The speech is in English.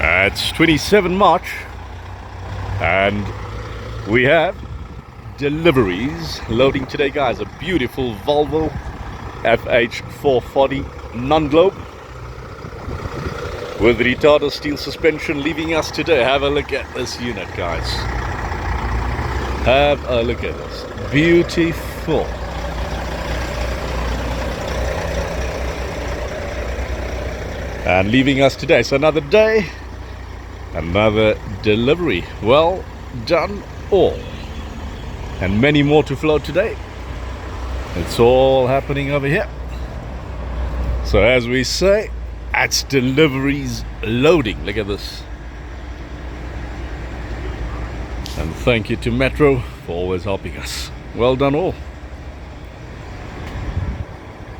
It's 27 March and we have deliveries loading today, guys. A beautiful Volvo FH440 non-globe with retarder steel suspension leaving us today. Have a look at this unit, guys. Have a look at this. Beautiful. And leaving us today. So another day, another delivery. Well done all. And many more to flow today. It's all happening over here. So as we say, that's deliveries loading. Look at this. And thank you to Metro for always helping us. Well done all.